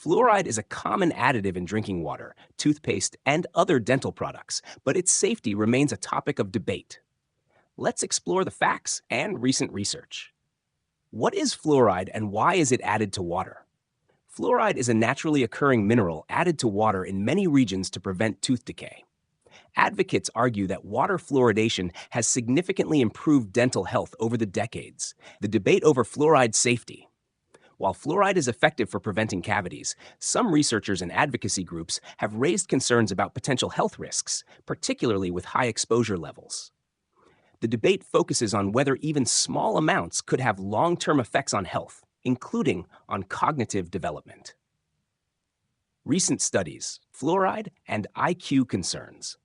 Fluoride is a common additive in drinking water, toothpaste, and other dental products, but its safety remains a topic of debate. Let's explore the facts and recent research. What is fluoride and why is it added to water? Fluoride is a naturally occurring mineral added to water in many regions to prevent tooth decay. Advocates argue that water fluoridation has significantly improved dental health over the decades. The debate over fluoride safety. While fluoride is effective for preventing cavities, some researchers and advocacy groups have raised concerns about potential health risks, particularly with high exposure levels. The debate focuses on whether even small amounts could have long-term effects on health, including on cognitive development. Recent studies, fluoride and IQ concerns.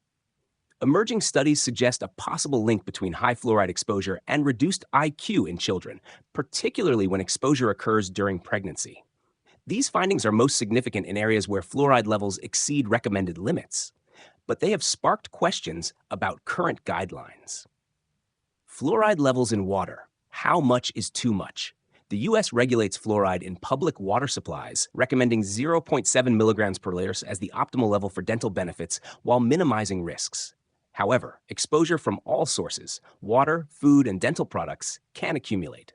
Emerging studies suggest a possible link between high fluoride exposure and reduced IQ in children, particularly when exposure occurs during pregnancy. These findings are most significant in areas where fluoride levels exceed recommended limits, but they have sparked questions about current guidelines. Fluoride levels in water. How much is too much? The U.S. regulates fluoride in public water supplies, recommending 0.7 milligrams per liter as the optimal level for dental benefits while minimizing risks. However, exposure from all sources, water, food, and dental products, can accumulate.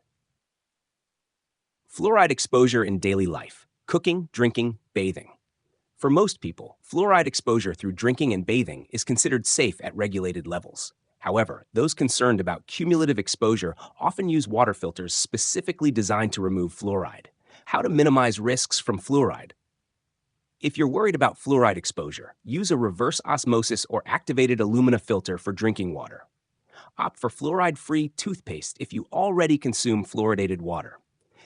Fluoride exposure in daily life: cooking, drinking, bathing. For most people, fluoride exposure through drinking and bathing is considered safe at regulated levels. However, those concerned about cumulative exposure often use water filters specifically designed to remove fluoride. How to minimize risks from fluoride? If you're worried about fluoride exposure, use a reverse osmosis or activated alumina filter for drinking water. Opt for fluoride-free toothpaste if you already consume fluoridated water.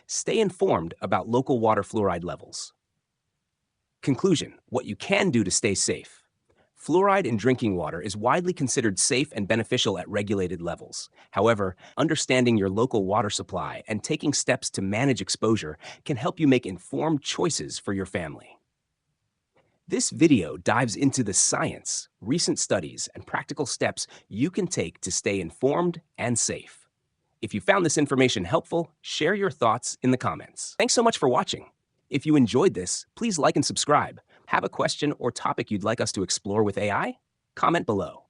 Stay informed about local water fluoride levels. Conclusion: what you can do to stay safe. Fluoride in drinking water is widely considered safe and beneficial at regulated levels. However, understanding your local water supply and taking steps to manage exposure can help you make informed choices for your family. This video dives into the science, recent studies, and practical steps you can take to stay informed and safe. If you found this information helpful, share your thoughts in the comments. Thanks so much for watching. If you enjoyed this, please like and subscribe. Have a question or topic you'd like us to explore with AI? Comment below.